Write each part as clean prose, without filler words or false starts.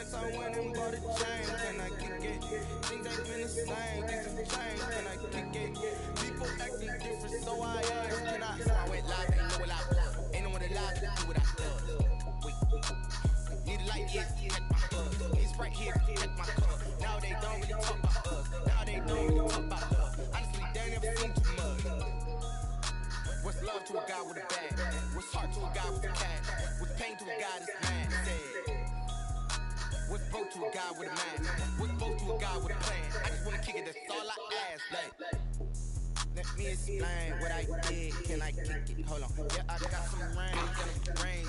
flex, I went and bought a chain. Can I kick it? Things ain't been the same. Things have changed. Can I kick it? People acting different, so I asked, can I? So I went live, ain't know what I was. Ain't no one alive to do what I does. Wait. Need a light, yeah, check my buzz. He's right here, check my cup. Now they don't really talk about us. Now they don't really talk about love. Honestly, they ain't never seen too much. What's love to a guy with a bag? What's heart to a guy with a cat? What's pain to a guy that's mad? Said. What's broke to a guy with a man? What's broke to a guy with a plan? I just wanna kick it, that's all I ask. Like, let me explain what I did. Can I kick it? Hold on. Yeah, I got some range.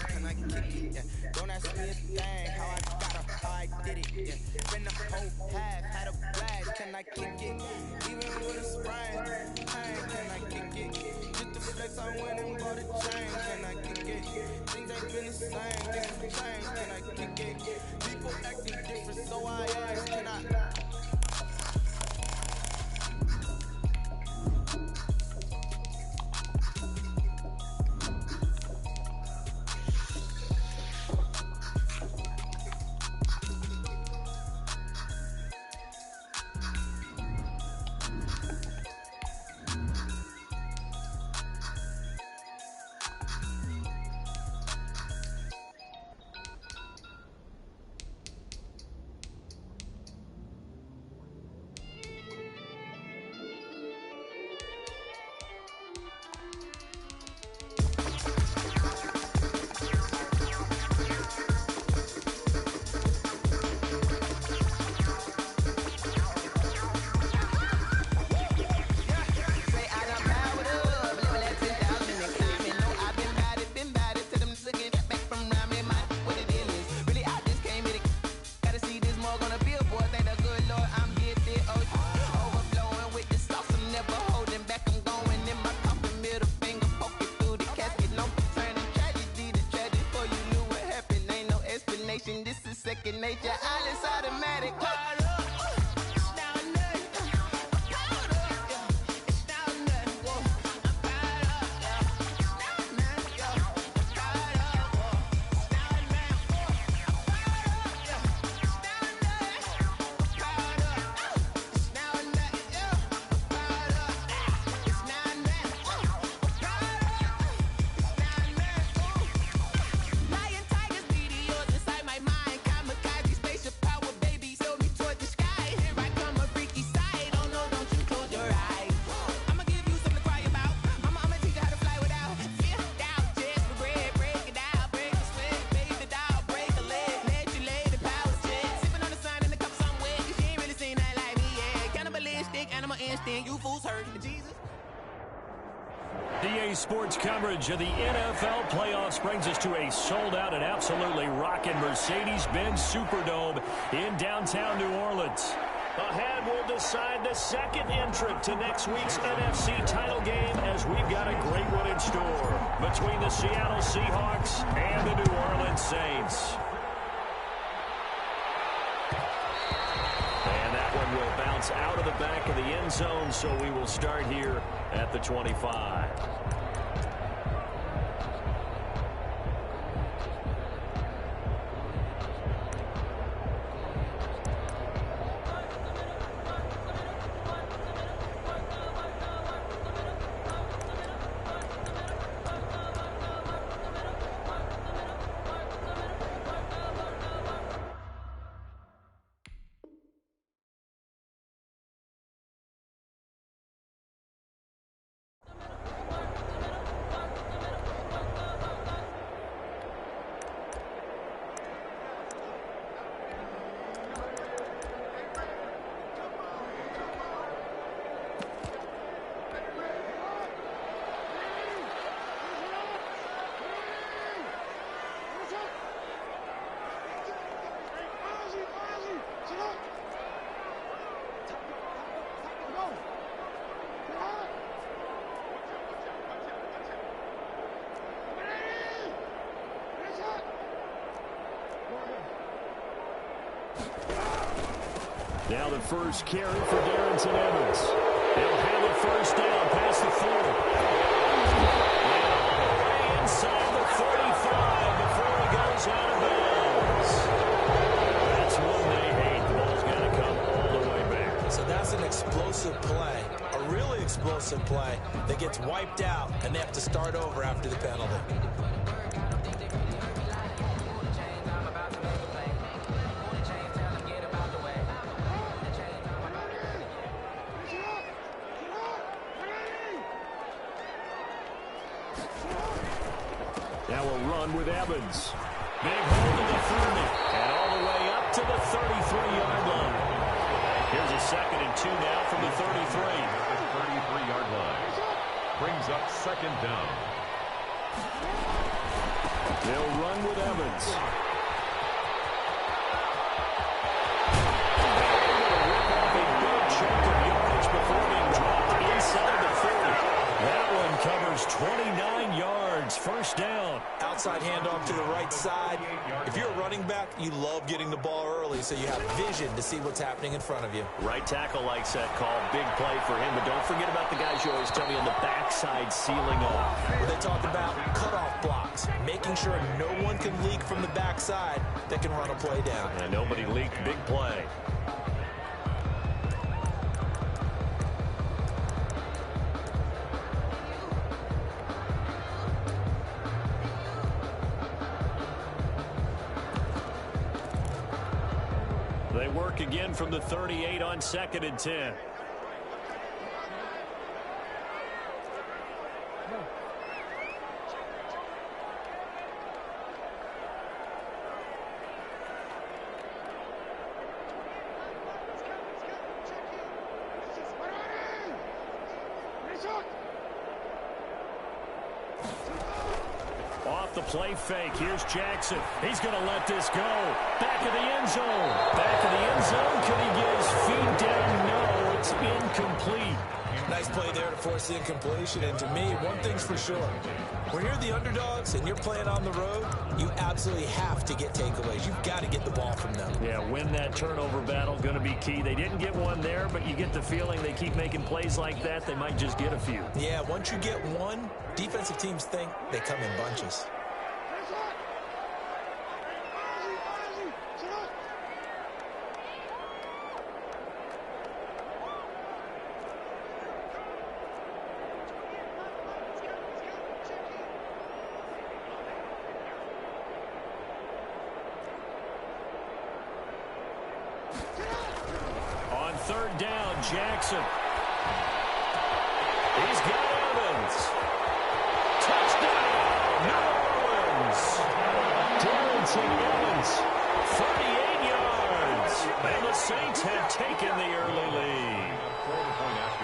Can I kick it? Yeah. Don't ask me a thing. How I got up, how I did it. Yeah. Been the whole half, had a blast. Can I kick it? Even with a sprain. Can I kick it? Just the flex, I went and bought a chain. Can I kick it? Things ain't been the same. Things have changed. Can I kick it? People acting different, so I asked, can I? Nature, all is automatic. DA Sports coverage of the NFL playoffs brings us to a sold-out and absolutely rocking Mercedes-Benz Superdome in downtown New Orleans. Ahead, we'll decide the second entrant to next week's NFC title game as we've got a great one in store between the Seattle Seahawks and the New Orleans Saints. And that one will bounce out of the back of the end zone, so we will start here at the 25. Now the first carry for Darrington Evans. They'll have it first down past the 40. Way inside the 35 before he goes out of bounds. That's aggressive play that gets wiped out, and they have to start over after the penalty. Now a run with Evans. Big hold of the 30, and all the way up to the 33-yard line. Here's a 2nd and 2 now from the 33. At the 33-yard line. Brings up 2nd down. They'll run with Evans. Rip off a big chunk of yardage before being dropped inside the 40. That one covers 29 yards. First down. Outside handoff to the right side. If you're a running back, you love getting the ball early so you have vision to see what's happening in front of you. Right tackle likes that call. Big play for him. But don't forget about the guys you always tell me on the backside sealing off. Where they talk about cutoff blocks, making sure no one can leak from the backside that can run a play down. And nobody leaked. Big play. They work again from the 38 on 2nd and 10. Off the play fake. Here's Jackson. He's going to let this go. Back of the end zone. Back of the end zone. Can he get his feet down? No, it's incomplete. Nice play there to force the incompletion. And to me, one thing's for sure. When you're the underdogs and you're playing on the road, you absolutely have to get takeaways. You've got to get the ball from them. Yeah, win that turnover battle. Going to be key. They didn't get one there, but you get the feeling they keep making plays like that. They might just get a few. Yeah, once you get one, defensive teams think they come in bunches. On 3rd down, Jackson. He's got Evans. Touchdown, New Orleans. Darrington Evans, 38 yards. And the Saints have taken the early lead.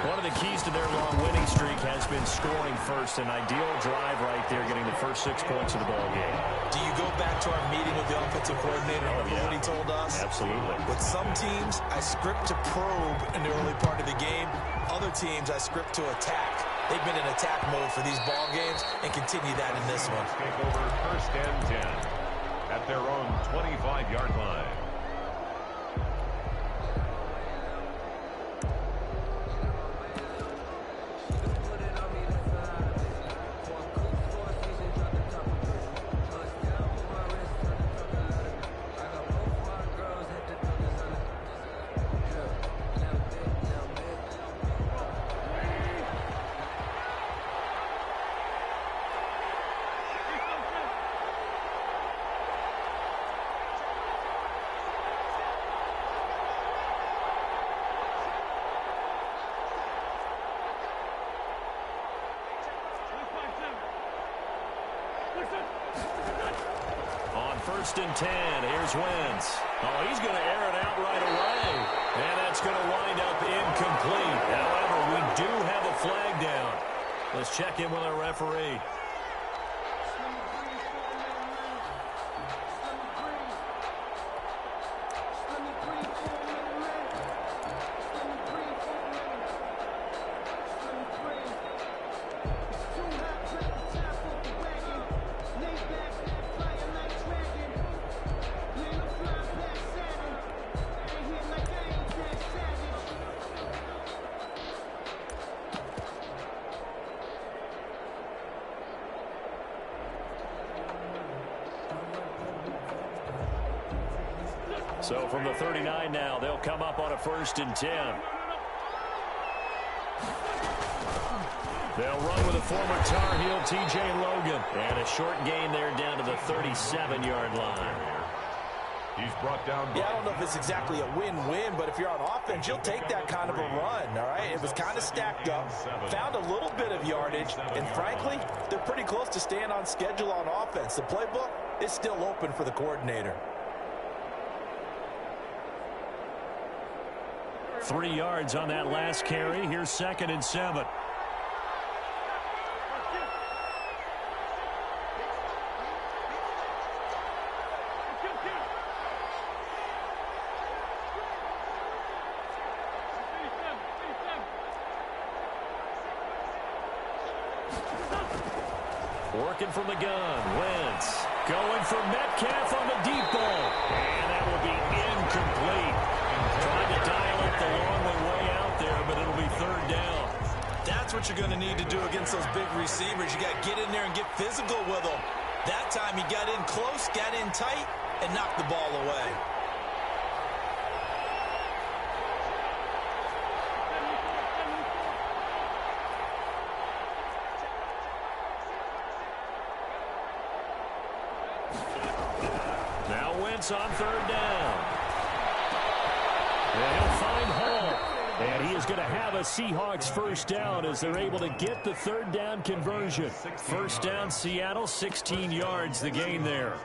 One of the keys to their long winning streak has been scoring first. An ideal drive right there, getting the first 6 points of the ball game. Do you go back to our meeting with the offensive coordinator? Remember what he told us? Absolutely. With some teams, I script to probe in the early part of the game. Other teams, I script to attack. They've been in attack mode for these ball games and continue that in this one. Take over 1st and 10 at their own 25-yard line. On 1st and 10, here's Wentz. Oh, he's going to air it out right away. And that's going to wind up incomplete. However, we do have a flag down. Let's check in with our referee. So from the 39 now, they'll come up on a 1st and 10. They'll run with a former Tar Heel, T.J. Logan. And a short gain there down to the 37-yard line. He's brought down. Yeah, I don't know if it's exactly a win-win, but if you're on offense, you'll take that kind of a run, all right? It was kind of stacked up, found a little bit of yardage, and frankly, they're pretty close to staying on schedule on offense. The playbook is still open for the coordinator. 3 yards on that last carry. Here's 2nd and 7. Working from the gun. Wentz going for Metcalf on the deep ball. And that will be incomplete. Trying to dial up the long way out there, but it'll be 3rd down. That's what you're going to need to do against those big receivers. You got to get in there and get physical with them. That time he got in close, got in tight, and knocked the ball away. On 3rd down. And he'll find Hall. And he is going to have a Seahawks 1st down as they're able to get the 3rd down conversion. 1st down, Seattle, 16 yards the gain there.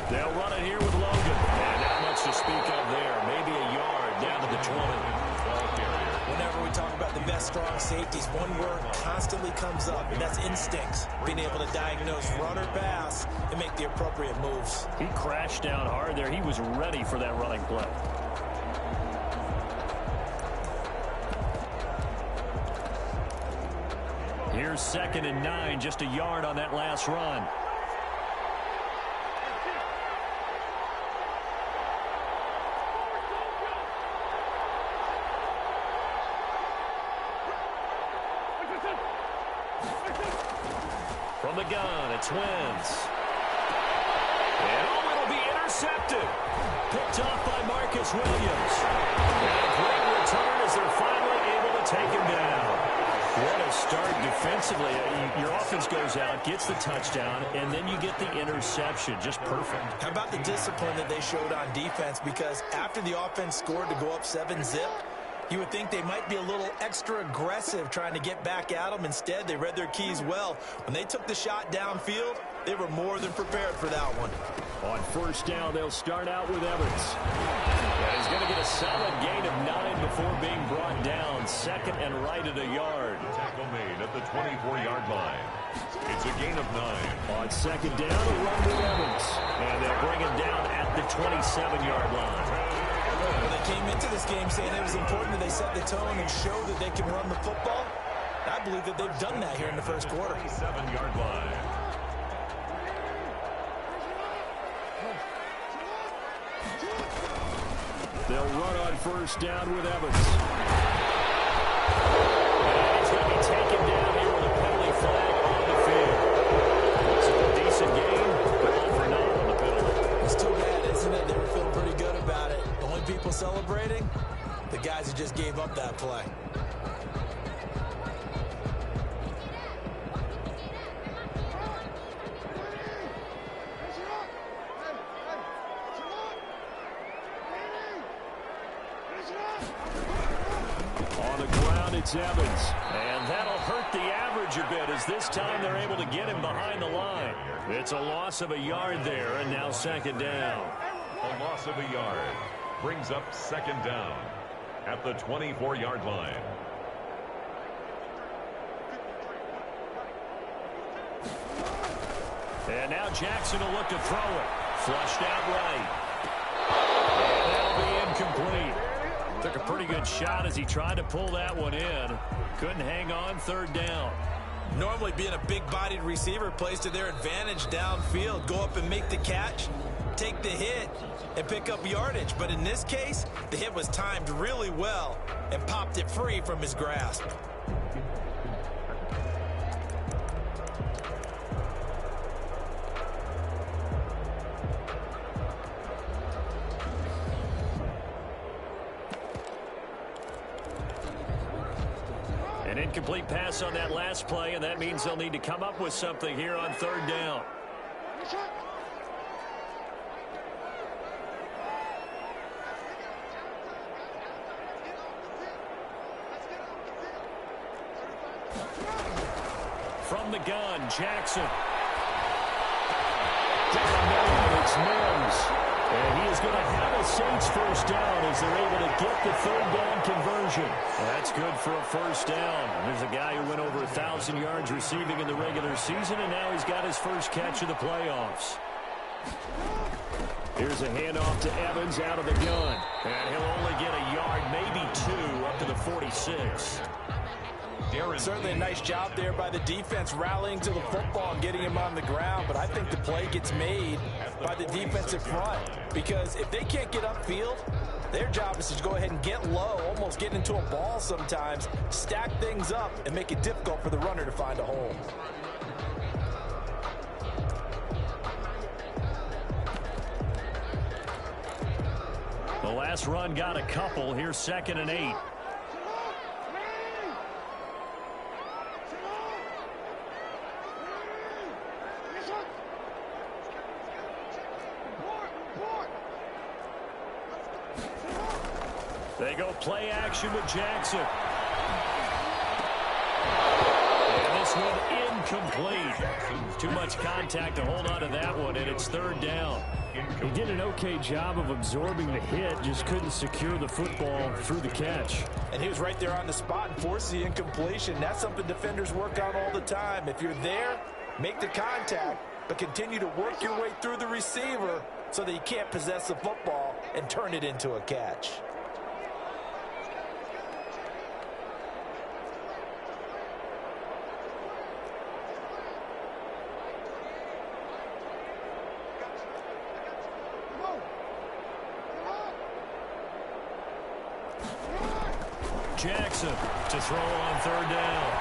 They'll run it here with Logan. And not much to speak of there. Maybe a yard down to the 20. Whenever we talk about the best strong safeties, one word constantly comes up, and that's instincts. Being able to diagnose run or pass and make the appropriate moves. He crashed down hard there. He was ready for that running play. Here's 2nd and 9, just a yard on that last run. From the gun, it's Wentz. And it'll be intercepted. Picked off by Marcus Williams. And a great return as they're finally able to take him down. What a start defensively. Your offense goes out, gets the touchdown, and then you get the interception. Just perfect. How about the discipline that they showed on defense? Because after the offense scored to go up 7-zip, you would think they might be a little extra aggressive trying to get back at them. Instead, they read their keys well. When they took the shot downfield, they were more than prepared for that one. On 1st down, they'll start out with Evans. And he's going to get a solid gain of 9 before being brought down. 2nd and right at a yard. Tackle made at the 24-yard line. It's a gain of 9. On 2nd down, a run with Evans. And they'll bring him down at the 27-yard line. Well, they came into this game saying it was important that they set the tone and show that they can run the football. I believe that they've done that here in the first quarter. 7-yard line. They'll run on 1st down with Evans. And he's going to be taken down here with a penalty flag on the field. So a decent game, but all for naught on the penalty. It's too bad, isn't it? They were feeling pretty good about it. The only people celebrating, the guys who just gave up that play. On the ground, it's Evans. And that'll hurt the average a bit as this time they're able to get him behind the line. It's a loss of a yard there, and now 2nd down. A loss of a yard brings up 2nd down at the 24-yard line. And now Jackson will look to throw it. Flushed out right. And that'll be incomplete. Took a pretty good shot as he tried to pull that one in. Couldn't hang on. 3rd down. Normally being a big-bodied receiver plays to their advantage downfield. Go up and make the catch, take the hit, and pick up yardage. But in this case, the hit was timed really well and popped it free from his grasp. An incomplete pass on that last play, and that means they'll need to come up with something here on third down. From the gun, Jackson. It's Mims. And he is going to have a Saints first down as they're able to get the third down conversion. That's good for a first down. There's a guy who went over 1,000 yards receiving in the regular season, and now he's got his first catch of the playoffs. Here's a handoff to Evans out of the gun. And he'll only get a yard, maybe two, up to the 46. Certainly a nice job there by the defense rallying to the football and getting him on the ground, but I think the play gets made by the defensive front because if they can't get upfield, their job is to go ahead and get low, almost get into a ball sometimes, stack things up, and make it difficult for the runner to find a hole. The last run got a couple. Here's 2nd and 8. They go play action with Jackson. And this one incomplete. Too much contact to hold on to that one, and it's third down. He did an okay job of absorbing the hit, just couldn't secure the football through the catch. And he was right there on the spot and forced the incompletion. That's something defenders work on all the time. If you're there, make the contact, but continue to work your way through the receiver so that you can't possess the football and turn it into a catch. Jackson to throw on third down.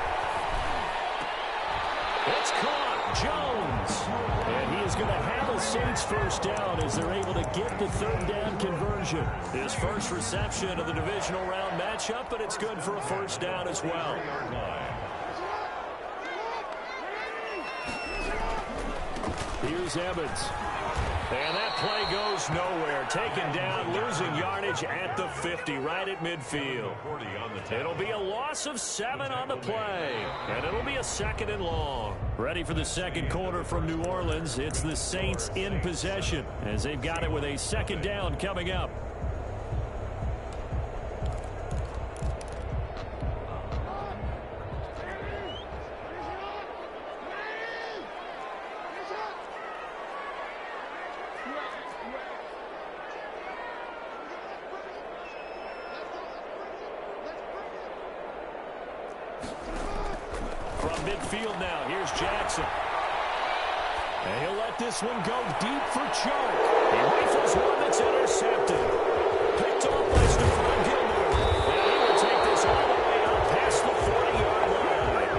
It's caught. Jones. And he is going to have a Saints first down as they're able to get the third down conversion. His first reception of the divisional round matchup, but it's good for a first down as well. Here's Evans. And that play goes nowhere. Taken down, losing yardage at the 50, right at midfield. It'll be a loss of 7 on the play. And it'll be a 2nd and long. Ready for the second quarter from New Orleans. It's the Saints in possession as they've got it with a 2nd down coming up. Midfield now. Here's Jackson. And he'll let this one go deep for Chark. He rifles one that's intercepted. Picked off by Stephon Gilmore. And he will take this all the way up past the 40-yard line.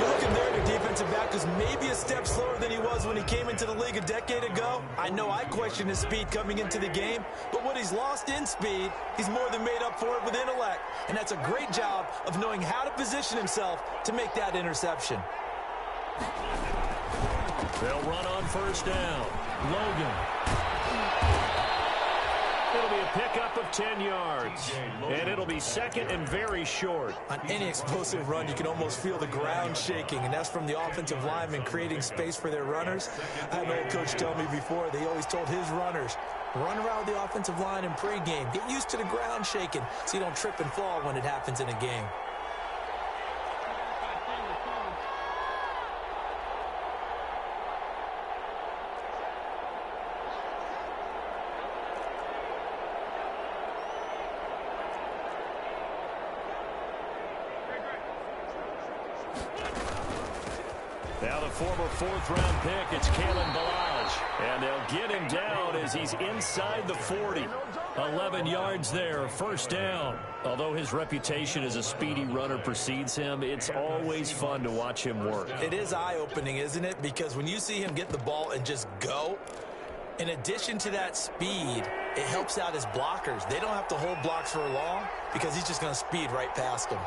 You're looking there at a defensive back who's maybe a step slower than he was when he came into the league a decade ago. I know I questioned his speed coming into the game, but what he's lost in speed, he's more than made up for it with intellect. And that's a great job of knowing how to position himself to make that interception. They'll run on first down. Logan. It'll be a pickup of 10 yards. And it'll be 2nd and very short. On any explosive run, you can almost feel the ground shaking, and that's from the offensive linemen creating space for their runners. I had an old coach tell me before, they always told his runners, run around the offensive line in pregame. Get used to the ground shaking so you don't trip and fall when it happens in a game. Now the former fourth-round pick, it's Kalen Ballage. And they'll get him down as he's inside the 40. 11 yards there, first down. Although his reputation as a speedy runner precedes him, it's always fun to watch him work. It is eye-opening, isn't it? Because when you see him get the ball and just go, in addition to that speed, it helps out his blockers. They don't have to hold blocks for long because he's just going to speed right past them.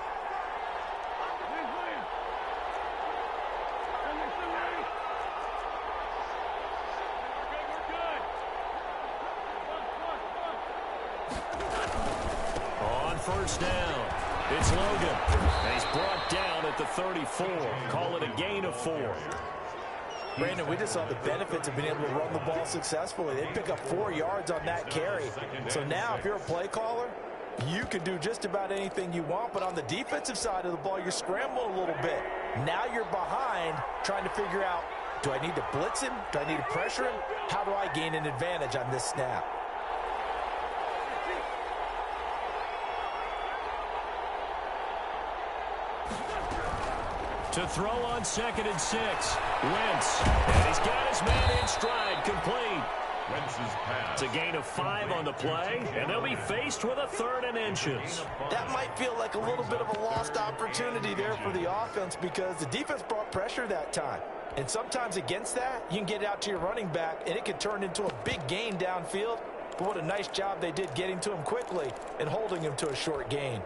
First down. It's Logan. And he's brought down at the 34. Call it a gain of 4. Brandon, we just saw the benefits of being able to run the ball successfully. They pick up 4 yards on that carry. So now if you're a play caller, you can do just about anything you want. But on the defensive side of the ball, you're scrambling a little bit. Now you're behind trying to figure out, do I need to blitz him? Do I need to pressure him? How do I gain an advantage on this snap? To throw on 2nd and 6. Wentz. And he's got his man in stride, complete. Wentz's pass. It's a gain of 5 on the play, and they'll be faced with a 3rd and inches. That might feel like a little bit of a lost opportunity there for the offense because the defense brought pressure that time. And sometimes against that, you can get it out to your running back, and it can turn into a big gain downfield. But what a nice job they did getting to him quickly and holding him to a short gain.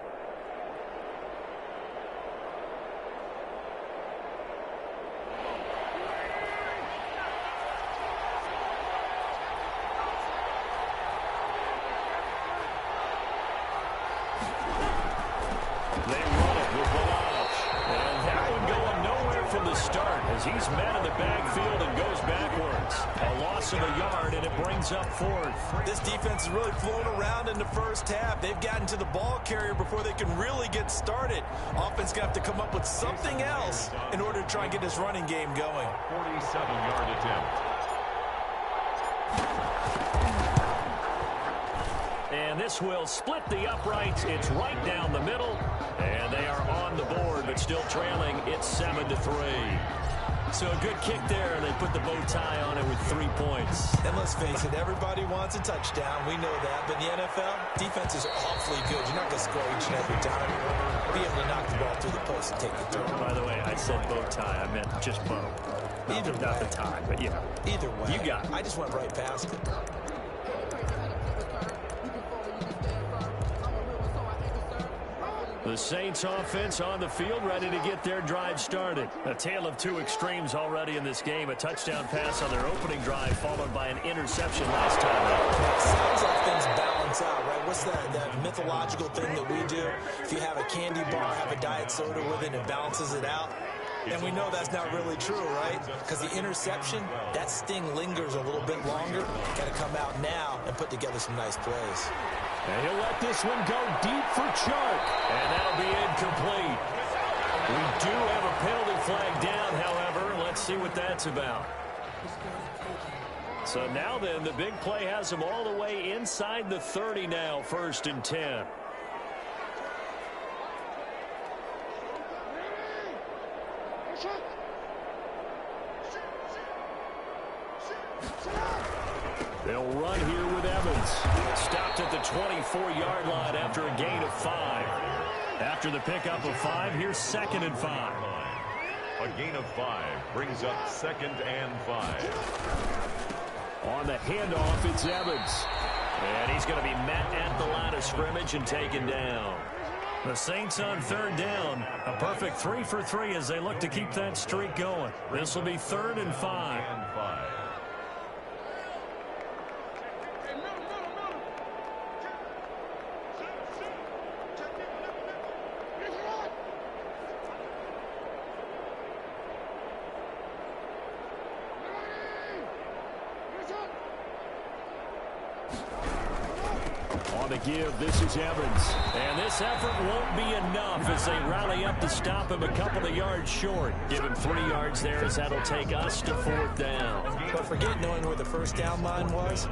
He's met in the backfield and goes backwards. A loss of a yard, and it brings up 4th. This defense is really flown around in the first half. They've gotten to the ball carrier before they can really get started. Offense going to have to come up with something else in order to try and get this running game going. 47-yard attempt. And this will split the uprights. It's right down the middle. And they are on the board, but still trailing. It's 7-3. So a good kick there, and they put the bow tie on it with 3 points. And let's face it, everybody wants a touchdown. We know that. But in the NFL, defense is awfully good. You're not going to score each and every time. Be able to knock the ball through the post and take the turn. By the way, I said bow tie. I meant just bow. Either not the tie, but yeah. Either way. You got it. I just went right past it. The Saints offense on the field, ready to get their drive started. A tale of 2 extremes already in this game. A touchdown pass on their opening drive, followed by an interception last time out. Sounds like things balance out, right? What's that mythological thing that we do? If you have a candy bar, have a diet soda with it, it balances it out. And we know that's not really true, right? Because the interception, that sting lingers a little bit longer. Got to come out now and put together some nice plays. And he'll let this one go deep for Chark. And that'll be incomplete. We do have a penalty flag down, however. Let's see what that's about. So now then, the big play has him all the way inside the 30 now, 1st and 10. They'll run here with Evans. Stopped at the 24-yard line after a gain of 5. After the pickup of 5, here's 2nd and 5. A gain of 5 brings up 2nd and 5. On the handoff, it's Evans. And he's going to be met at the line of scrimmage and taken down. The Saints on 3rd down. A perfect 3 for 3 as they look to keep that streak going. This will be 3rd and 5. On the give, this is Evans. And this effort won't be enough as they rally up to stop him a couple of yards short. Give him 3 yards there as that'll take us to 4th down. But forget knowing where the first down line was.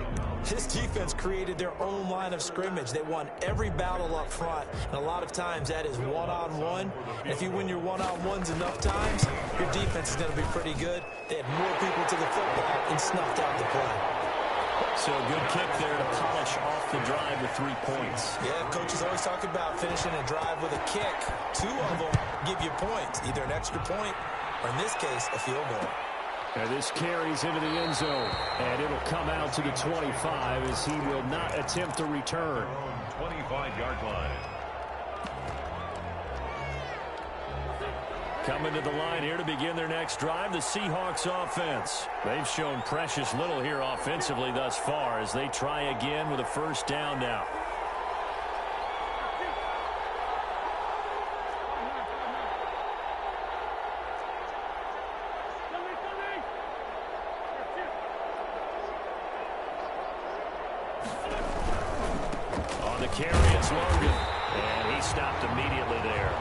This defense created their own line of scrimmage. They won every battle up front, and a lot of times that is one-on-one. And if you win your one-on-ones enough times, your defense is going to be pretty good. They had more people to the football and snuffed out the play. So a good kick there to polish off the drive with 3 points. Yeah, coaches always talk about finishing a drive with a kick. 2 of them give you points, either an extra point or, in this case, a field goal. And this carries into the end zone, and it'll come out to the 25 as he will not attempt to return. 25-yard line. Coming to the line here to begin their next drive, the Seahawks offense. They've shown precious little here offensively thus far as they try again with a first down now. On the carry, it's Logan, and he stopped immediately there.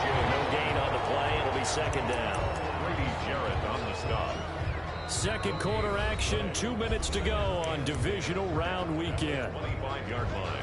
No gain on the play. It'll be second down. Brady Jarrett on the stop. Second quarter action, 2 minutes to go on divisional round weekend. 25-yard line.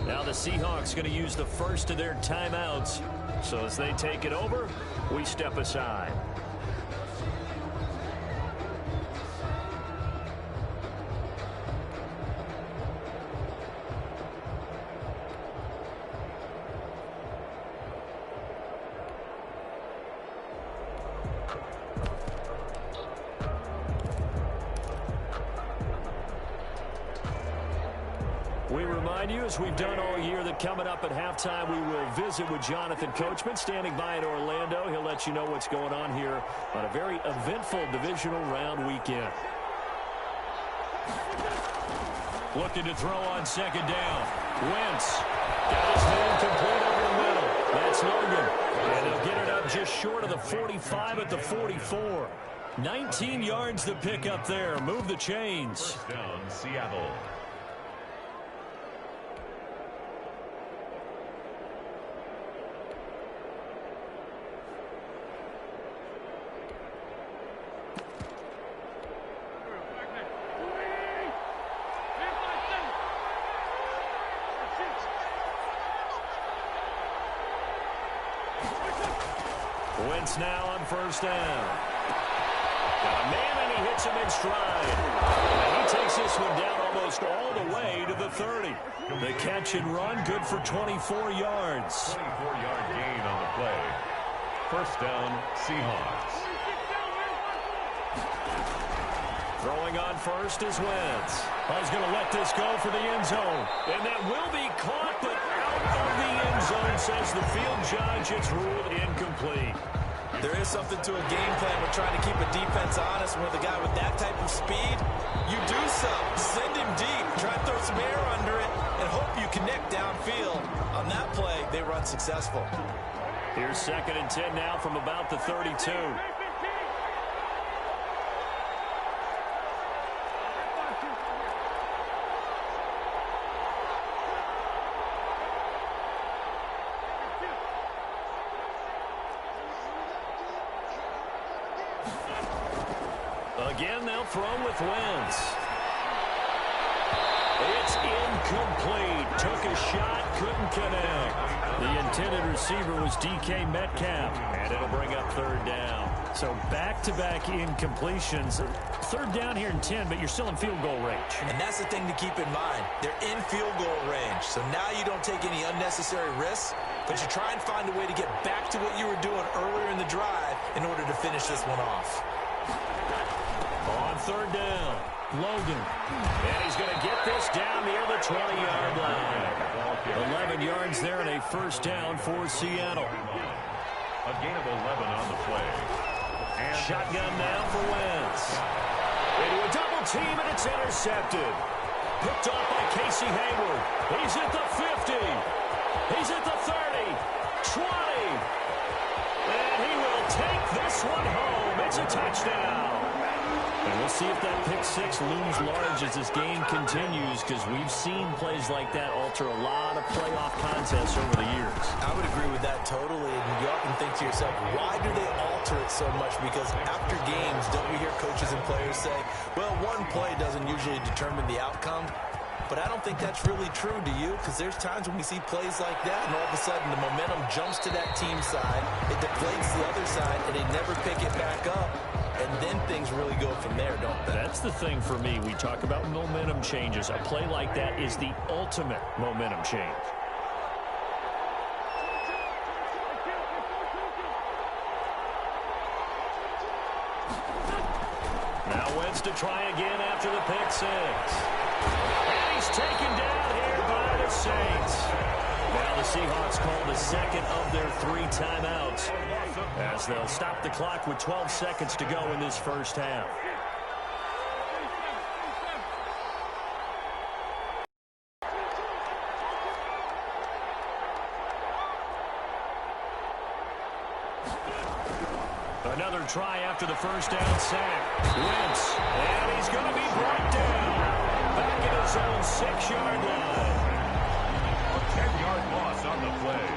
Now the Seahawks going to use the first of their timeouts. So as they take it over, we step aside. We remind you, as we've done all year, that coming up at halftime, we will visit with Jonathan Coachman, standing by in Orlando. He'll let you know what's going on here on a very eventful divisional round weekend. Looking to throw on second down. Wentz got his man complete over the middle. That's Logan. And he'll get it up just short of the 45 at the 44. 19 yards to pick up there. Move the chains. First down, Seattle. Wentz now on first down. Got a man, and he hits him in stride. And he takes this one down almost all the way to the 30. The catch and run, good for 24 yards. 24-yard gain on the play. First down, Seahawks. Throwing on first is Wentz. He's going to let this go for the end zone. And that will be caught, but out of the end zone, says the field judge. It's ruled incomplete. There is something to a game plan with trying to keep a defense honest. With a guy with that type of speed, you do something. Send him deep. Try to throw some air under it and hope you connect downfield. On that play, they run successful. Here's second and 10 now from about the 32. Again, they'll throw with Wentz. It's incomplete. Took a shot, couldn't connect. The intended receiver was DK Metcalf, and it'll bring up third down. So back-to-back incompletions. Third down here in 10, but you're still in field goal range. And that's the thing to keep in mind. They're in field goal range, so now you don't take any unnecessary risks, but you try and find a way to get back to what you were doing earlier in the drive in order to finish this one off. On third down, Logan. And he's going to get this down near the 20-yard line. 11 yards there and a first down for Seattle. A gain of 11 on the play. And shotgun now for Wentz. Into a double team, and it's intercepted. Picked off by Casey Hayward. He's at the 50. He's at the 30. 20. And he will take this one home. It's a touchdown. And we'll see if that pick six looms large as this game continues, because we've seen plays like that alter a lot of playoff contests over the years. I would agree with that totally. And you often think to yourself, why do they alter it so much? Because after games, don't we hear coaches and players say, well, one play doesn't usually determine the outcome. But I don't think that's really true, do you? Because there's times when we see plays like that, and all of a sudden the momentum jumps to that team side, it deflates the other side, and they never pick it back up. And then things really go from there, don't they? That's the thing for me. We talk about momentum changes. A play like that is the ultimate momentum change. Now Wentz to try again after the pick six. And he's taken down here by the Saints. Now the Seahawks call the second of their 3 timeouts, as they'll stop the clock with 12 seconds to go in this first half. Another try after the first down sack. Wentz, and he's going to be brought down. Back at his own 6-yard line. A 10-yard loss on the play.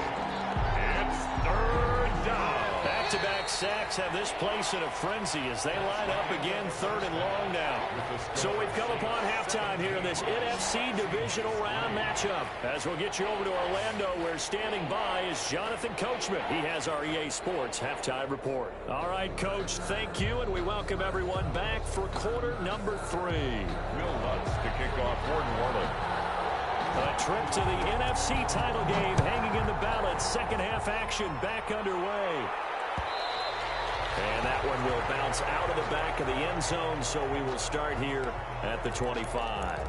It's third down. Back-to-back sacks have this place in a frenzy as they line up again, 3rd and long now. So we've come upon halftime here in this NFC Divisional Round matchup. As we'll get you over to Orlando, where standing by is Jonathan Coachman. He has our EA Sports halftime report. All right, Coach, thank you, and we welcome everyone back for quarter number 3. Will Lutz to kick off for New Orleans. A trip to the NFC title game hanging in the balance. Second half action back underway. And that one will bounce out of the back of the end zone, so we will start here at the 25.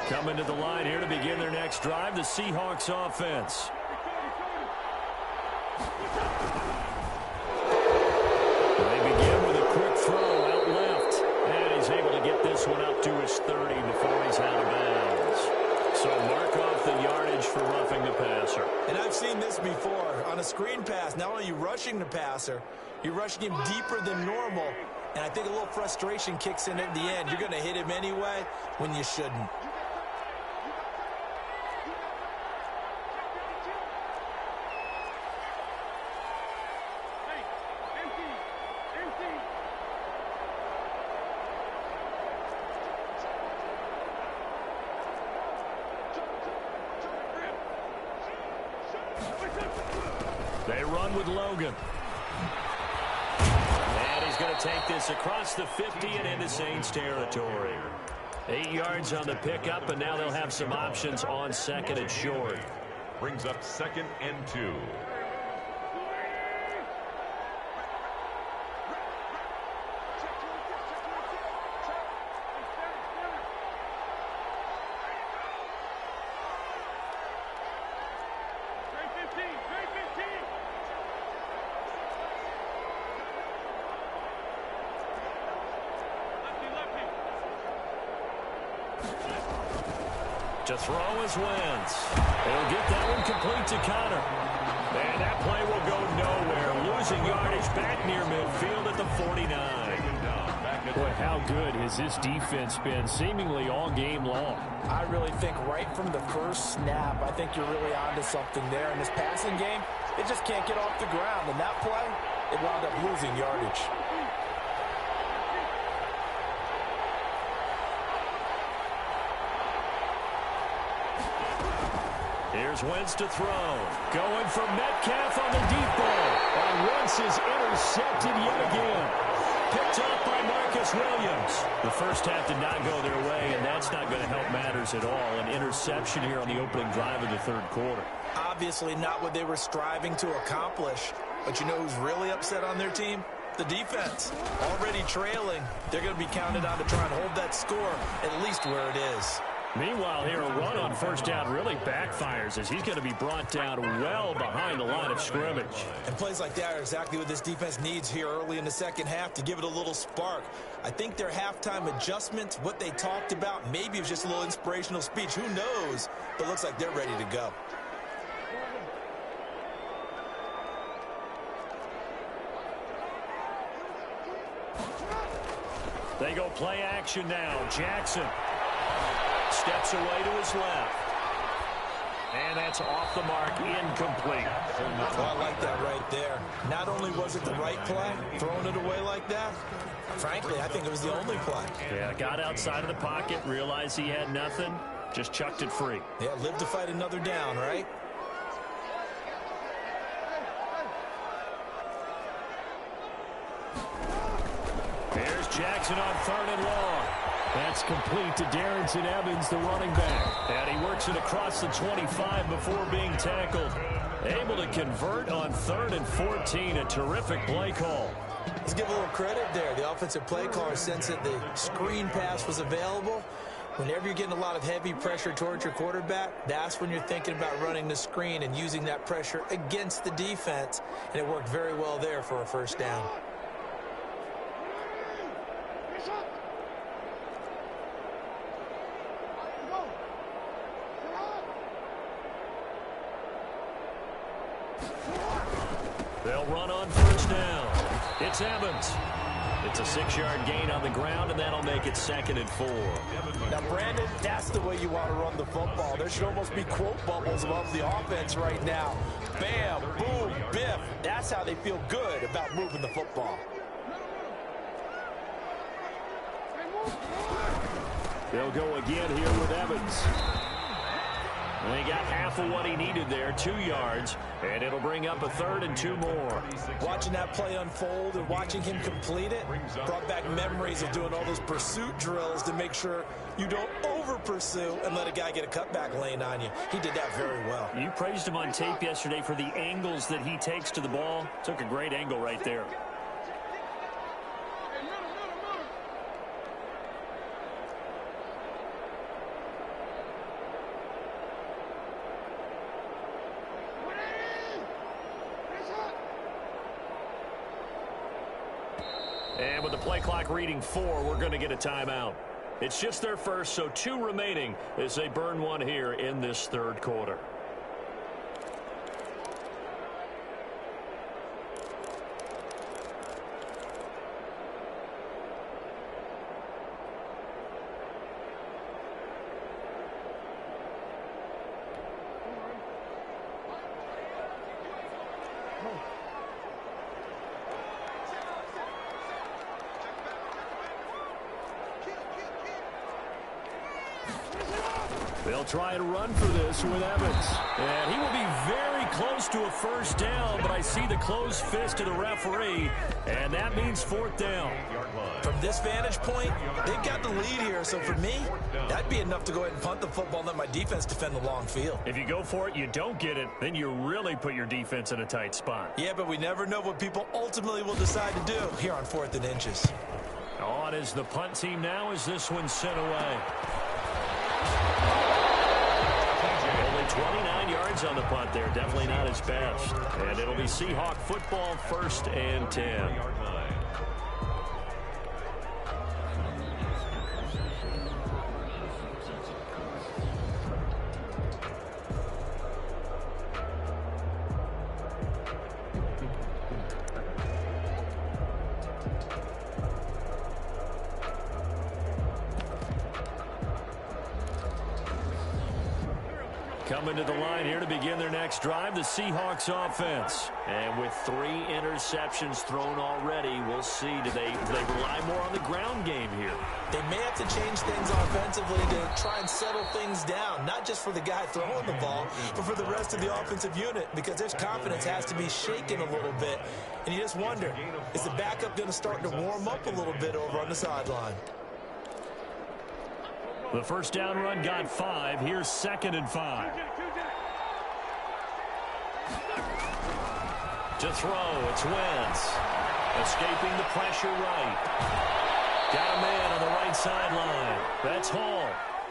Coming to the line here to begin their next drive, the Seahawks offense. They begin with a quick throw out left. And he's able to get this one up to his 30 before he's out of bounds. So mark off the yardage for roughing the passer. And I've seen this before. On a screen pass, not only are you rushing the passer, you're rushing him deeper than normal. And I think a little frustration kicks in at the end. You're going to hit him anyway when you shouldn't. They run with Logan. And he's going to take this across the 50 and into Saints territory. 8 yards on the pickup, and now they'll have some options on second and short. Brings up 2nd and 2. To throw is Wentz. He'll get that one complete to Connor. And that play will go nowhere. Losing yardage back near midfield at the 49. Boy, how good has this defense been seemingly all game long? I really think right from the first snap, I think you're really onto something there. In this passing game, it just can't get off the ground. And that play, it wound up losing yardage. Here's Wentz to throw. Going for Metcalf on the deep ball. And Wentz is intercepted yet again. Picked up by Marcus Williams. The first half did not go their way, and that's not going to help matters at all. An interception here on the opening drive of the third quarter. Obviously not what they were striving to accomplish. But you know who's really upset on their team? The defense. Already trailing. They're going to be counted on to try and hold that score at least where it is. Meanwhile, here, a run on first down really backfires as he's going to be brought down well behind the line of scrimmage. And plays like that are exactly what this defense needs here early in the second half to give it a little spark. I think their halftime adjustments, what they talked about, maybe it was just a little inspirational speech. Who knows? But it looks like they're ready to go. They go play action now. Jackson steps away to his left. And that's off the mark, incomplete. Well, I like that right there. Not only was it the right play, throwing it away like that, frankly, I think it was the only play. Yeah, got outside of the pocket, realized he had nothing, just chucked it free. Yeah, live to fight another down, right? Here's Jackson on 3rd and long. That's complete to Darrington Evans, the running back. And he works it across the 25 before being tackled. Able to convert on 3rd and 14. A terrific play call. Let's give a little credit there. The offensive play caller sensed that the screen pass was available. Whenever you're getting a lot of heavy pressure towards your quarterback, that's when you're thinking about running the screen and using that pressure against the defense. And it worked very well there for a first down. They'll run on first down. It's Evans. It's a 6-yard gain on the ground, and that'll make it 2nd and 4. Now, Brandon, that's the way you want to run the football. There should almost be quote bubbles above the offense right now. Bam, boom, biff. That's how they feel good about moving the football. They'll go again here with Evans. And he got half of what he needed there, 2 yards, and it'll bring up a 3rd and 2 more. Watching that play unfold and watching him complete it brought back memories of doing all those pursuit drills to make sure you don't over-pursue and let a guy get a cutback lane on you. He did that very well. You praised him on tape yesterday for the angles that he takes to the ball. Took a great angle right there. And with the play clock reading 4, we're going to get a timeout. It's just their first, so 2 remaining as they burn one here in this 3rd quarter. They'll try and run for this with Evans. And he will be very close to a first down, but I see the closed fist of the referee, and that means 4th down. From this vantage point, they've got the lead here, so for me, that'd be enough to go ahead and punt the football and let my defense defend the long field. If you go for it, you don't get it, then you really put your defense in a tight spot. Yeah, but we never know what people ultimately will decide to do here on 4th and inches. On is the punt team now as this one's sent away. Only 29 yards on the punt there. Definitely not his best. And it'll be Seahawk football, 1st and 10. Coming to the line here to begin their next drive, the Seahawks offense. And with 3 interceptions thrown already, we'll see. Do they rely more on the ground game here? They may have to change things offensively to try and settle things down, not just for the guy throwing the ball, but for the rest of the offensive unit, because their confidence has to be shaken a little bit. And you just wonder, is the backup going to start to warm up a little bit over on the sideline? The first down run got 5. Here's 2nd and 5. To throw, it's Wentz. Escaping the pressure right. Got a man on the right sideline. That's Hall.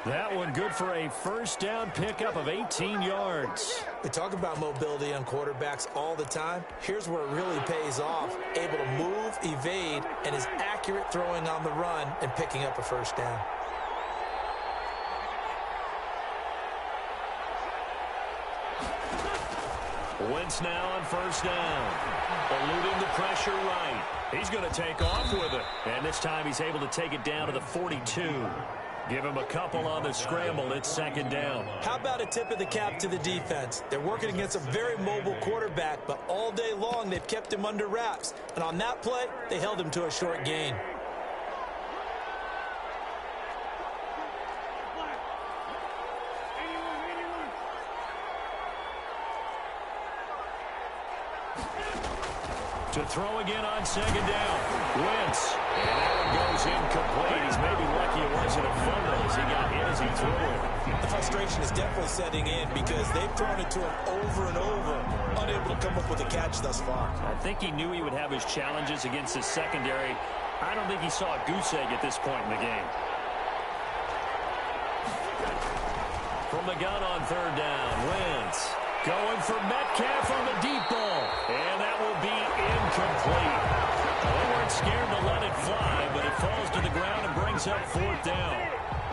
That one good for a first down pickup of 18 yards. We talk about mobility on quarterbacks all the time. Here's where it really pays off. Able to move, evade, and is accurate throwing on the run and picking up a first down. Wentz now on first down. Eluding the pressure right. He's going to take off with it. And this time he's able to take it down to the 42. Give him a couple on the scramble. It's second down. How about a tip of the cap to the defense? They're working against a very mobile quarterback, but all day long they've kept him under wraps. And on that play, they held him to a short gain. To throw again on second down. Wentz. And that one goes incomplete. He's maybe lucky it wasn't a fumble as he got hit as he threw it. The frustration is definitely setting in because they've thrown it to him over and over, unable to come up with a catch thus far. I think he knew he would have his challenges against his secondary. I don't think he saw a goose egg at this point in the game. From the gun on third down, Wentz. Going for Metcalf on the deep ball. And that will be incomplete. They weren't scared to let it fly, but it falls to the ground and brings up fourth down.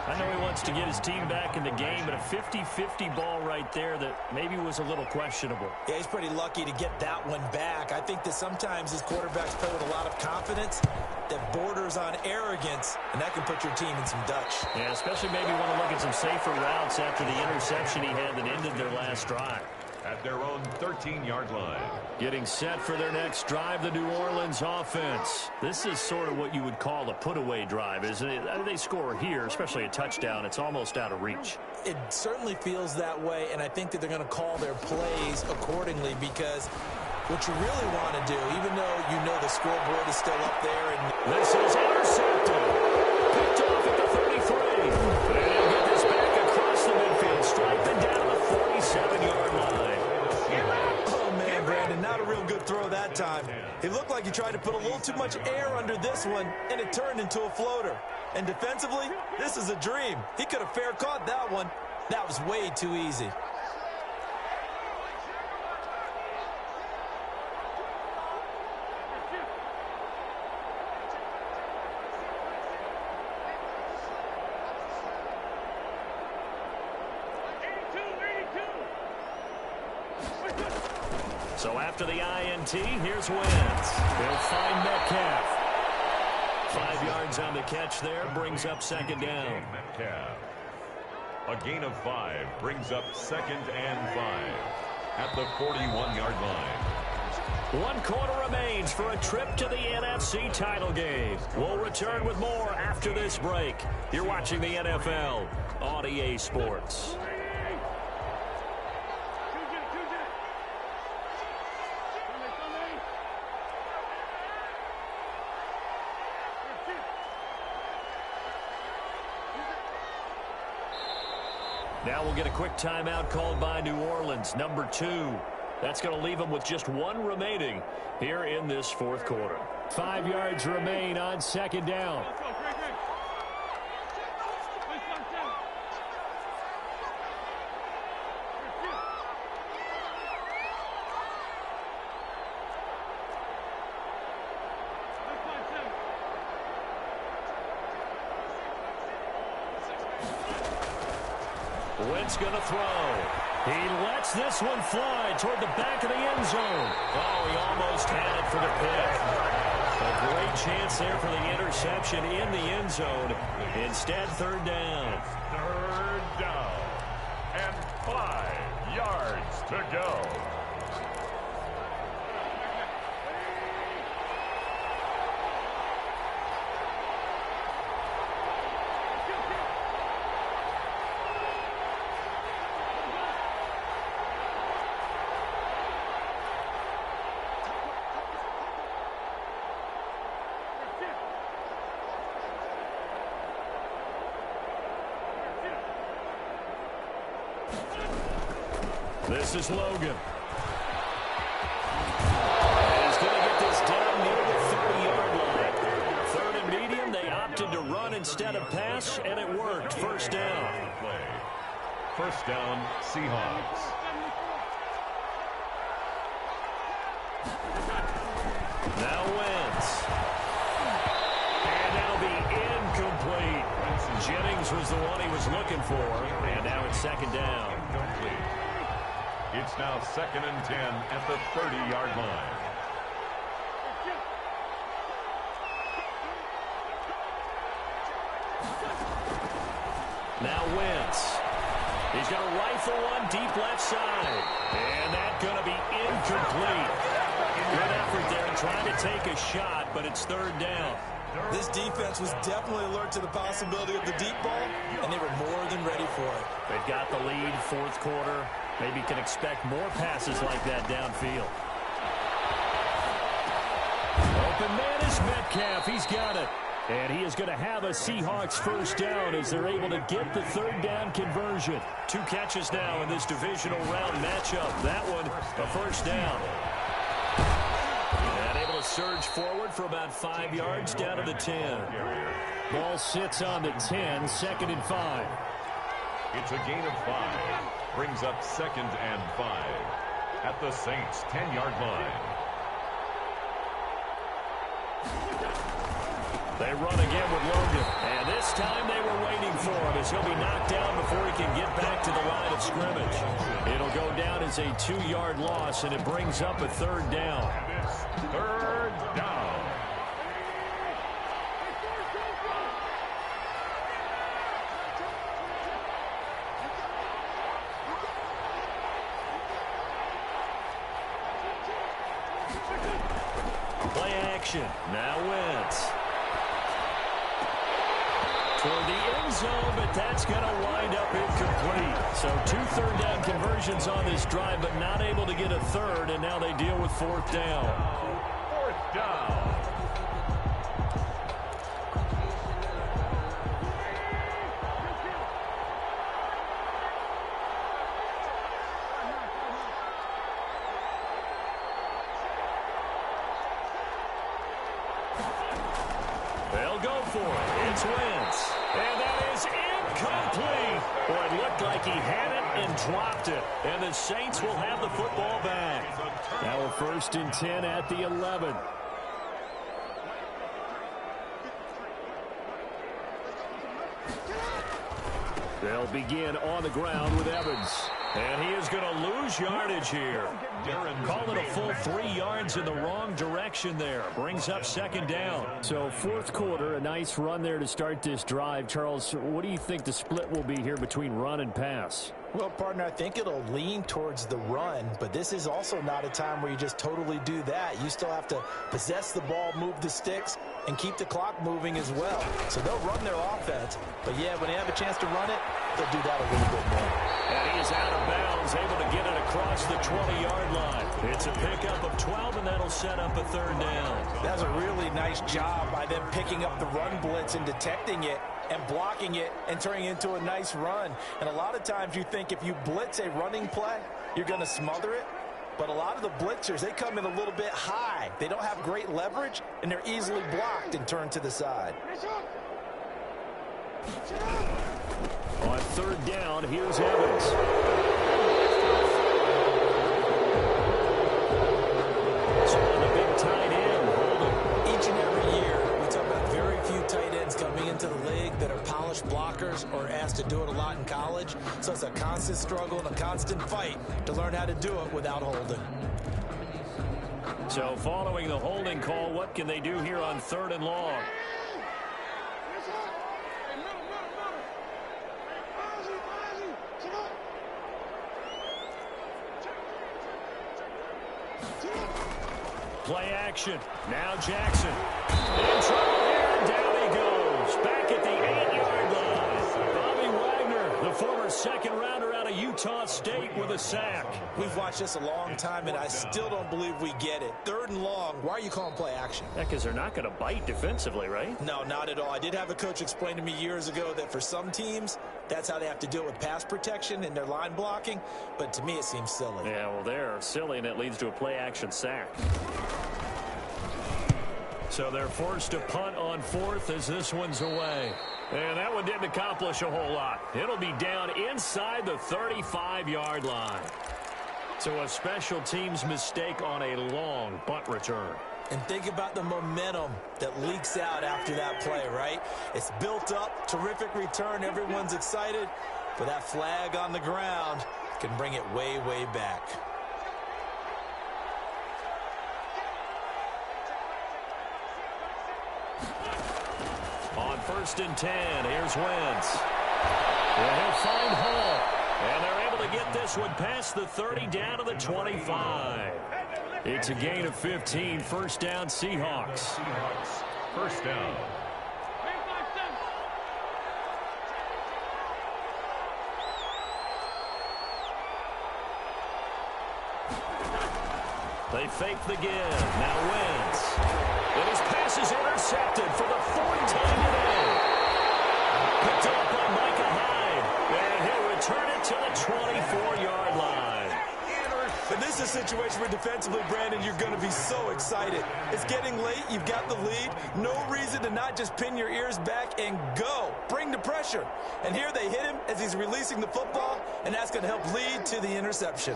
I know he wants to get his team back in the game, but a 50-50 ball right there that maybe was a little questionable. Yeah, he's pretty lucky to get that one back. I think that sometimes these quarterbacks play with a lot of confidence that borders on arrogance, and that can put your team in some Dutch. Yeah, especially maybe want to look at some safer routes after the interception he had that ended their last drive. At their own 13-yard line. Getting set for their next drive, the New Orleans offense. This is sort of what you would call a put-away drive, isn't it? They score here, especially a touchdown. It's almost out of reach. It certainly feels that way, and I think that they're going to call their plays accordingly because what you really want to do, even though you know the scoreboard is still up there. And this is intercepted. Picked off at the 33. And he'll get this back across the midfield, striping down the 47-yard line. Oh, man, Brandon, not a real good throw that time. It looked like he tried to put a little too much air under this one, and it turned into a floater. And defensively, this is a dream. He could have fair caught that one. That was way too easy. So after the INT, here's Wentz. He'll find Metcalf. 5 yards on the catch there, brings up second down. Metcalf. A gain of 5 brings up second and 5 at the 41-yard line. 1 quarter remains for a trip to the NFC title game. We'll return with more after this break. You're watching the NFL on EA Sports. Now we'll get a quick timeout called by New Orleans, number 2. That's going to leave them with just 1 remaining here in this fourth quarter. 5 yards remain on second down. Wentz going to throw. He lets this one fly toward the back of the end zone. Oh, he almost had it for the pick. A great chance there for the interception in the end zone. Instead, third down. Third down. And 5 yards to go. This is Logan. And he's going to get this down near the 30-yard line. Third and medium, they opted to run instead of pass, and it worked. First down. First down, Seahawks. Now Wentz. And that'll be incomplete. Jennings was the one he was looking for. And now it's second down. Incomplete. It's now 2nd and 10 at the 30-yard line. Now Wentz. He's going to rifle one deep left side. And that's going to be incomplete. Good effort there trying to take a shot, but it's third down. This defense was definitely alert to the possibility of the deep ball, and they were more than ready for it. They've got the lead, fourth quarter. Maybe can expect more passes like that downfield. Open man is Metcalf. He's got it. And he is going to have a Seahawks first down as they're able to get the third down conversion. 2 catches now in this divisional round matchup. That one, a first down. And able to surge forward for about 5 yards down to the 10. Ball sits on the 10, 2nd and 5. It's a gain of 5. Brings up 2nd and 5 at the Saints' 10-yard line. They run again with Logan. And this time they were waiting for him as he'll be knocked down before he can get back to the line of scrimmage. It'll go down as a 2-yard loss, and it brings up a third down. Third down. Play action. Now Wentz. Toward the end zone, but that's going to wind up incomplete. So 2 third down conversions on this drive, but not able to get a third, and now they deal with fourth down. Fourth down. They'll go for it. It's Wentz. And that is incomplete. Boy, it looked like he had it and dropped it. And the Saints will have the football back. Now a 1st and 10 at the 11. They'll begin on the ground with Evans. And he is going to lose yardage here. Call it a full 3 yards in the wrong direction there. Brings up second down. So fourth quarter, a nice run there to start this drive. Charles, what do you think the split will be here between run and pass? Well, partner, I think it'll lean towards the run, but this is also not a time where you just totally do that. You still have to possess the ball, move the sticks, and keep the clock moving as well. So they'll run their offense, but yeah, when they have a chance to run it, they'll do that a little bit more. And he is out of bounds, able to get it across the 20-yard line. It's a pickup of 12, and that'll set up a third down. That's a really nice job by them picking up the run blitz and detecting it and blocking it and turning it into a nice run. And a lot of times you think if you blitz a running play, you're going to smother it. But a lot of the blitzers, they come in a little bit high. They don't have great leverage, and they're easily blocked and turned to the side. On third down, here's Evans. So on the big tight end, holding. Each and every year, we talk about very few tight ends coming into the league that are polished blockers or asked to do it a lot in college. So it's a constant struggle and a constant fight to learn how to do it without holding. So following the holding call, what can they do here on third and long? Play action. Now Jackson. In trouble here. Down he goes. Back at the 8-yard line. Bobby Wagner, the former second-rounder out of Utah State, with a sack. We've watched this a long time, and I still don't believe we get it. Third and long. Why are you calling play action? Yeah, because they're not going to bite defensively, right? No, not at all. I did have a coach explain to me years ago that for some teams, that's how they have to deal with pass protection and their line blocking. But to me, it seems silly. Yeah, well, they're silly, and it leads to a play-action sack. So they're forced to punt on fourth as this one's away. And that one didn't accomplish a whole lot. It'll be down inside the 35-yard line. So a special teams mistake on a long punt return. And think about the momentum that leaks out after that play, right? It's built up, terrific return, everyone's excited, but that flag on the ground can bring it way, way back. On 1st and 10, here's Wentz. And he'll find Hall. And they're able to get this one past the 30 down to the 25. It's a gain of 15. First down, Seahawks. First down. They fake the give. Now Wentz. And his pass is intercepted for the 4th time today. Picked up by Micah Hyde. And he'll return it to the 24-yard line. And this is a situation where defensively, Brandon, you're going to be so excited. It's getting late. You've got the lead. No reason to not just pin your ears back and go. Bring the pressure. And here they hit him as he's releasing the football, and that's going to help lead to the interception.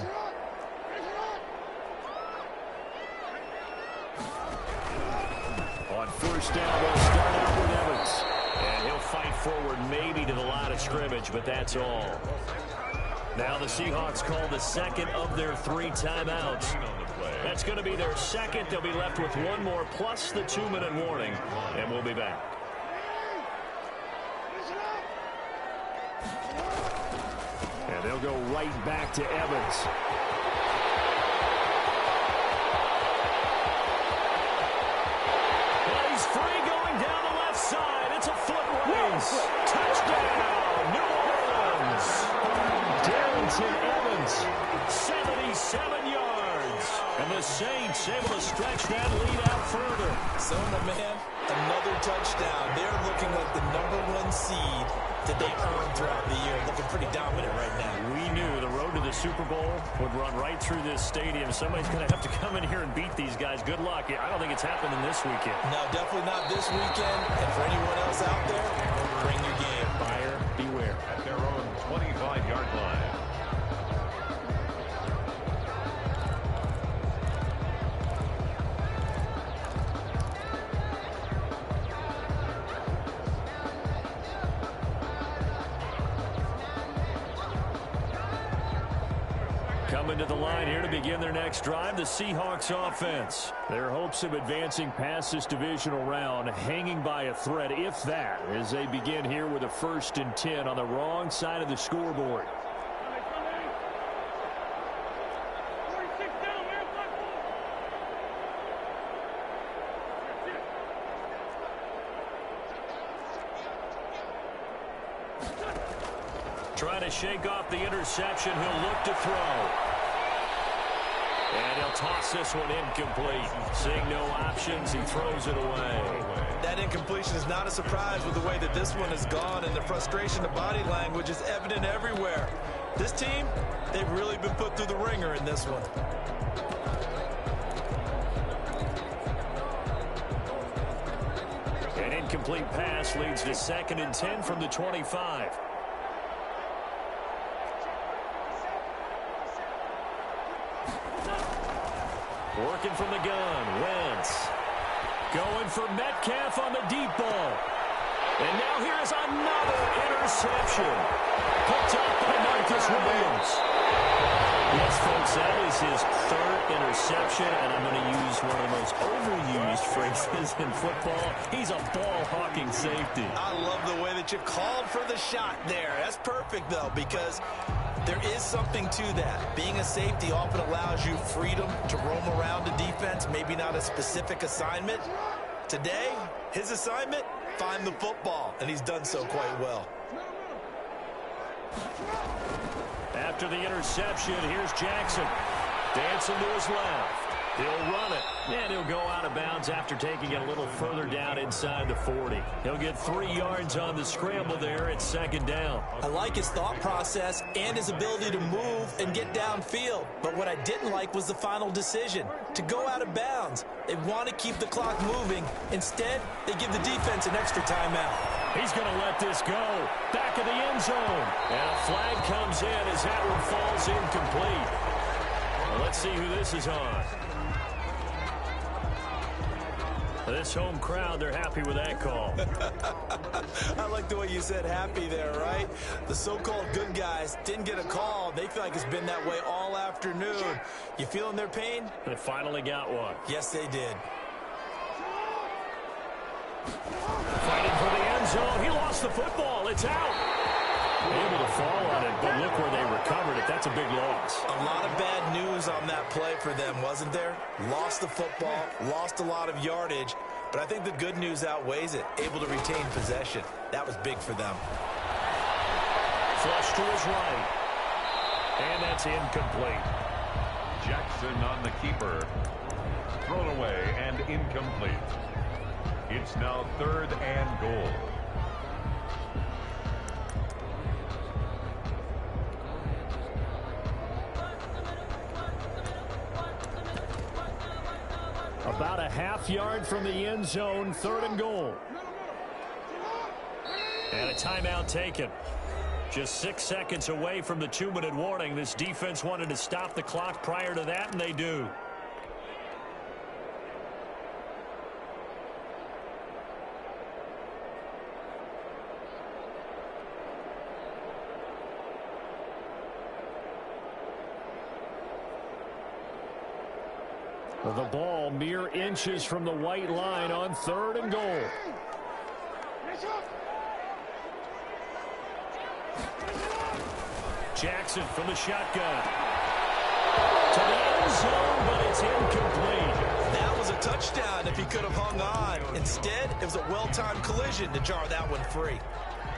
On first down, they'll start out with Evans. And he'll fight forward maybe to the line of scrimmage, but that's all. Now the Seahawks call the second of their 3 timeouts. That's going to be their second. They'll be left with one more plus the 2-minute warning, and we'll be back. And they'll go right back to Evans. Well, he's free going down the left side. It's a foot race. Touchdown, New Orleans. Darrington Evans, 77 yards. And the Saints able to stretch that lead out further. So, my man, another touchdown. They're looking like the #1 seed that they earned throughout the year. Looking pretty dominant right now. We knew the road to the Super Bowl would run right through this stadium. Somebody's going to have to come in here and beat these guys. Good luck. I don't think it's happening this weekend. No, definitely not this weekend. And for anyone else out there, bring your game. Buyer beware. At their own 25-yard line. Coming to the line here to begin their next drive, the Seahawks offense. Their hopes of advancing past this divisional round hanging by a thread, if that, as they begin here with a 1st and 10 on the wrong side of the scoreboard. Trying to shake off the interception. He'll look to throw. And he'll toss this one incomplete. Seeing no options, he throws it away. That incompletion is not a surprise with the way that this one has gone, and the frustration of body language is evident everywhere. This team, they've really been put through the ringer in this one. An incomplete pass leads to 2nd and 10 from the 25. Working from the gun, Wentz. Going for Metcalf on the deep ball. And now here's another interception. Picked up by Marcus Williams. Yes, folks, that is his 3rd interception, and I'm going to use one of the most overused phrases in football. He's a ball-hawking safety. I love the way that you called for the shot there. That's perfect, though, because there is something to that. Being a safety often allows you freedom to roam around the defense, maybe not a specific assignment. Today, his assignment, find the football, and he's done so quite well. After the interception, here's Jackson. Dancing to his left. He'll run it, and he'll go out of bounds after taking it a little further down inside the 40. He'll get 3 yards on the scramble there at second down. I like his thought process and his ability to move and get downfield. But what I didn't like was the final decision, to go out of bounds. They want to keep the clock moving. Instead, they give the defense an extra timeout. He's going to let this go. Back of the end zone. And a flag comes in as that one falls incomplete. Well, let's see who this is on. This home crowd, they're happy with that call. I like the way you said happy there, right? The so-called good guys didn't get a call. They feel like it's been that way all afternoon. You feeling their pain? They finally got one. Yes, they did. Fighting for the end zone. He lost the football. It's out. Able to fall on it, but look where they recovered it. That's a big loss. A lot of bad news on that play for them, wasn't there? Lost the football, lost a lot of yardage, but I think the good news outweighs it. Able to retain possession. That was big for them. Flush to his right. And that's incomplete. Jackson on the keeper. Thrown away and incomplete. It's now 3rd and goal. About a half yard from the end zone, 3rd and goal. And a timeout taken. Just 6 seconds away from the 2-minute warning. This defense wanted to stop the clock prior to that, and they do. The ball mere inches from the white line on 3rd and goal. Jackson from the shotgun. To the end zone, but it's incomplete. That was a touchdown if he could have hung on. Instead, it was a well-timed collision to jar that one free.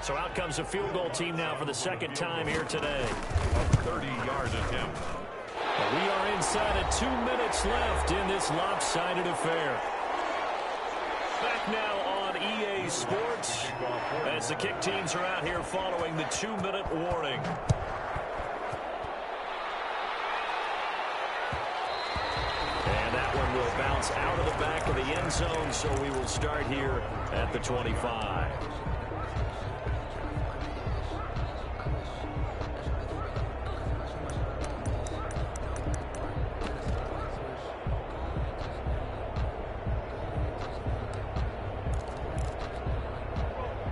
So out comes the field goal team now for the 2nd time here today. A 30-yard attempt. We are inside of 2 minutes left in this lopsided affair. Back now on EA Sports as the kick teams are out here following the 2-minute warning. And that one will bounce out of the back of the end zone, so we will start here at the 25.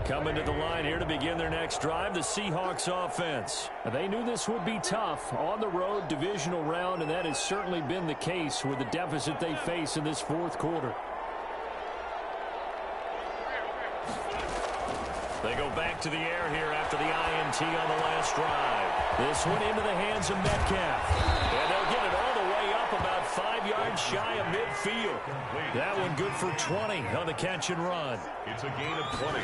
Coming to the line here to begin their next drive, the Seahawks offense. They knew this would be tough on the road divisional round, and that has certainly been the case with the deficit they face in this 4th quarter. They go back to the air here after the INT on the last drive. This one into the hands of Metcalf. And they'll get it all the way up about 5 yards shy of midfield. That one good for 20 on the catch and run. It's a gain of 20.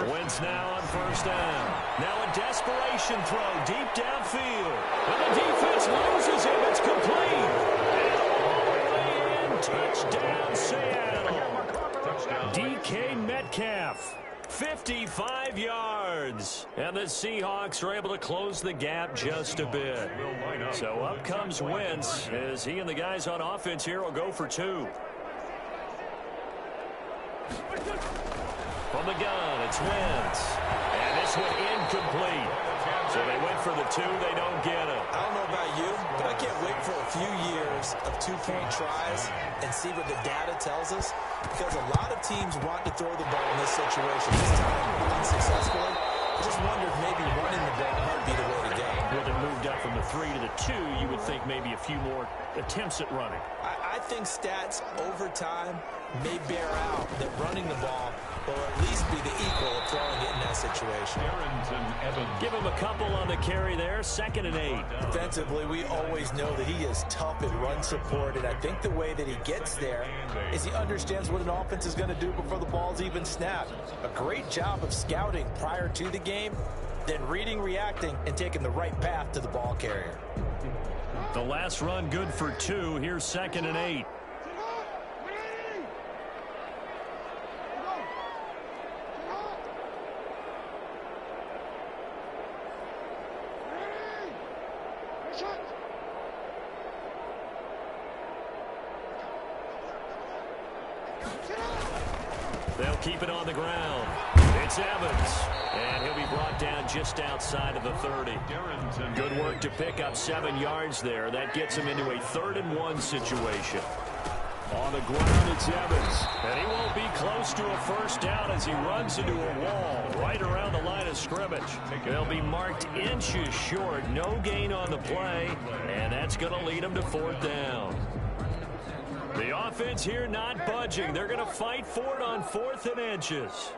Wentz now on 1st down. Now a desperation throw deep downfield. And the defense loses him. It's complete. And touchdown, Seattle. Touchdown. DK Metcalf. 55 yards. And the Seahawks are able to close the gap just a bit. So up comes Wentz as he and the guys on offense here will go for 2. From the gun, it's Wentz. And this one incomplete. So they went for the 2. They don't get it. I don't know about you, but I can't wait for a few years of 2-point tries and see what the data tells us. Because a lot of teams want to throw the ball in this situation. This time, unsuccessfully. I just wonder if maybe running the ball might be the way to go. With it moved up from the 3 to the 2, you would think maybe a few more attempts at running. I think stats over time may bear out that running the ball will at least be the equal of throwing it in that situation. Give him a couple on the carry there. 2nd and 8. Defensively, we always know that he is tough in run support, and I think the way that he gets there is he understands what an offense is going to do before the ball's even snapped. A great job of scouting prior to the game, then reading, reacting, and taking the right path to the ball carrier. The last run good for 2. Here's 2nd and 8. They'll keep it on the ground. It's Evans, and he'll be brought down just outside of the 30. Good work to pick up 7 yards there. That gets him into a 3rd and 1 situation. On the ground, it's Evans, and he won't be close to a first down as he runs into a wall right around the line of scrimmage. They'll be marked inches short. No gain on the play, and that's going to lead him to 4th down. The offense here not budging. They're going to fight for it on 4th and inches.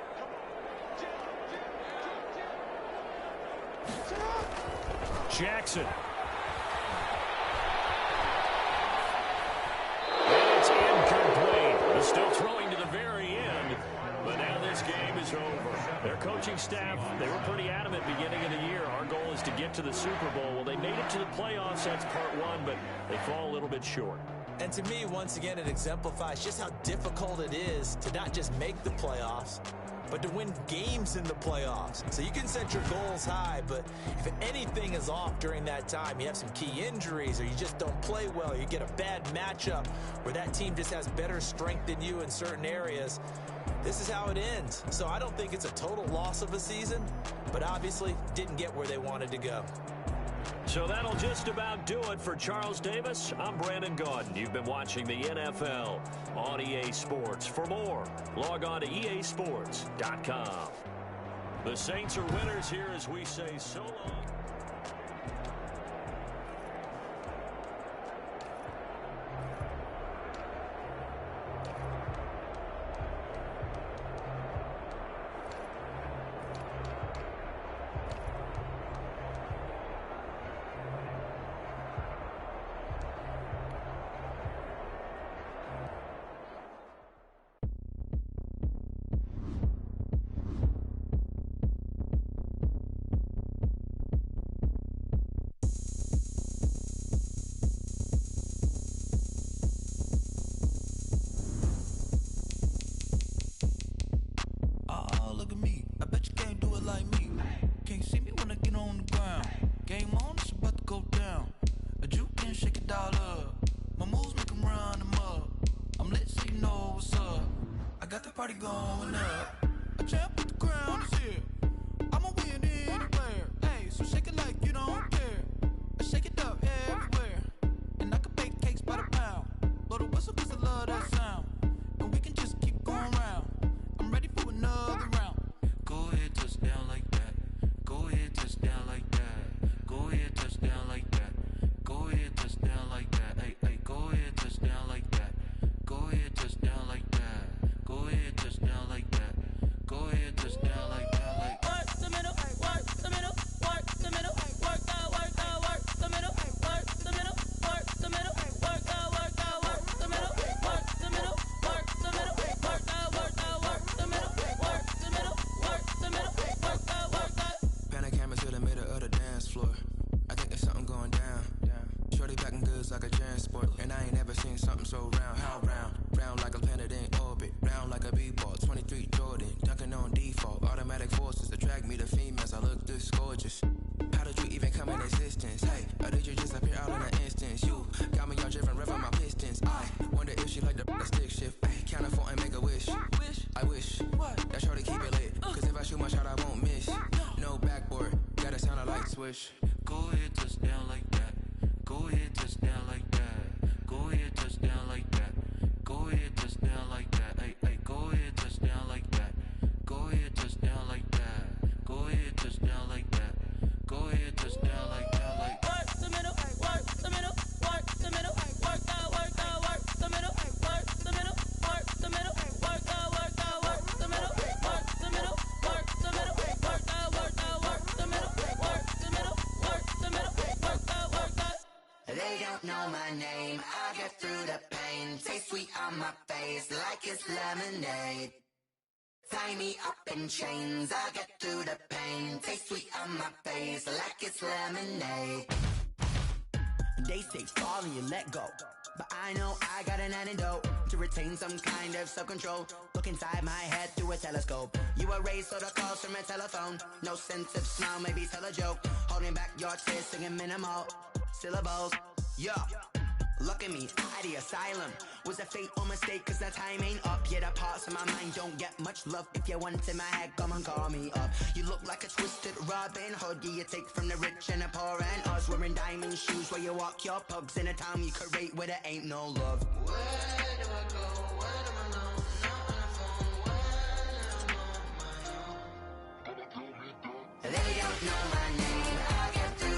Jackson. And it's incomplete. They're still throwing to the very end, but now this game is over. Their coaching staff, they were pretty adamant beginning of the year. Our goal is to get to the Super Bowl. Well, they made it to the playoffs. That's part 1, but they fall a little bit short. And to me, once again, it exemplifies just how difficult it is to not just make the playoffs, but to win games in the playoffs. So you can set your goals high, but if anything is off during that time, you have some key injuries or you just don't play well, or you get a bad matchup where that team just has better strength than you in certain areas, this is how it ends. So I don't think it's a total loss of a season, but obviously didn't get where they wanted to go. So that'll just about do it for Charles Davis. I'm Brandon Gaudin. You've been watching the NFL on EA Sports. For more, log on to easports.com. The Saints are winners here as we say so long. Party going up. A champ with the crown is here. I'ma win anywhere. Hey, so shake it like you don't care. I shake it up everywhere. And I can bake cakes by the pound. Blow the whistle cause I love that sound. And we can just keep going round. I'm ready for another round. Go ahead, touch down like that. Go ahead, touch down like that. Go ahead, touch down like that. Go ahead, touch down like that. Hey, hey, go ahead, touch down like that. Go ahead, touch down like that. Go ahead, touch down like that. Go ahead, touch down like that. Like work the middle, work the middle, work the middle, work the middle, work the middle, work the middle, work the middle, work the middle, work the middle, work the middle, work the middle, work the middle, work the middle, work the. Pan a camera to the middle of the dance floor. I think there's something going down. Shorty backing goods like a transport, and I ain't never seen something so round. How round? Round like a planet in orbit, round like a b-ball. 23 Jordan, dunking on default. Automatic forces attract me to females. I look this gorgeous. How did you even come in existence? Hey, or did you just appear out in an instance? You got me all driven, revving my pistons. I wonder if she like the stick shift. Hey, count it 4 and make a wish. I wish that shorty keep it lit. Cause if I shoot my shot, I won't miss. No backboard, gotta sound a light switch. Go ahead, touch down like that. Go ahead, touch down like that. Go ahead, touch down like that. Go ahead, touch down like that. Hey, hey, go ahead, touch down like that. Go ahead, touch down like that. Go ahead, touch down like that. Go ahead, touch down like that. Like work the middle, work the middle, work the middle, work the middle, work the middle, work the middle, work the middle, work the middle, work the middle, work the middle, work the middle, work the middle, work the. They don't know my name. I get through the pain. Taste sweet on my face like it's lemonade. Tie me up in chains. I get through the pain. Taste sweet on my face like it's lemonade. They say fall and you let go, but I know I got an antidote to retain some kind of self-control. Look inside my head through a telescope. You erase all the calls from a telephone. No sense of smile, maybe tell a joke. Holding back your tears, singing minimal syllables. Yeah, look at me, at the asylum. Was a fate or mistake, cause the time ain't up. Yeah, the parts of my mind don't get much love. If you want in my head, come and call me up. You look like a twisted Robin Hood. Yeah, you take from the rich and the poor and us. Wearing diamond shoes where you walk your pugs. In a town you create where there ain't no love. Where do I go? Where do I know? Not on the phone, when I'm on my own. They don't know my name, I get to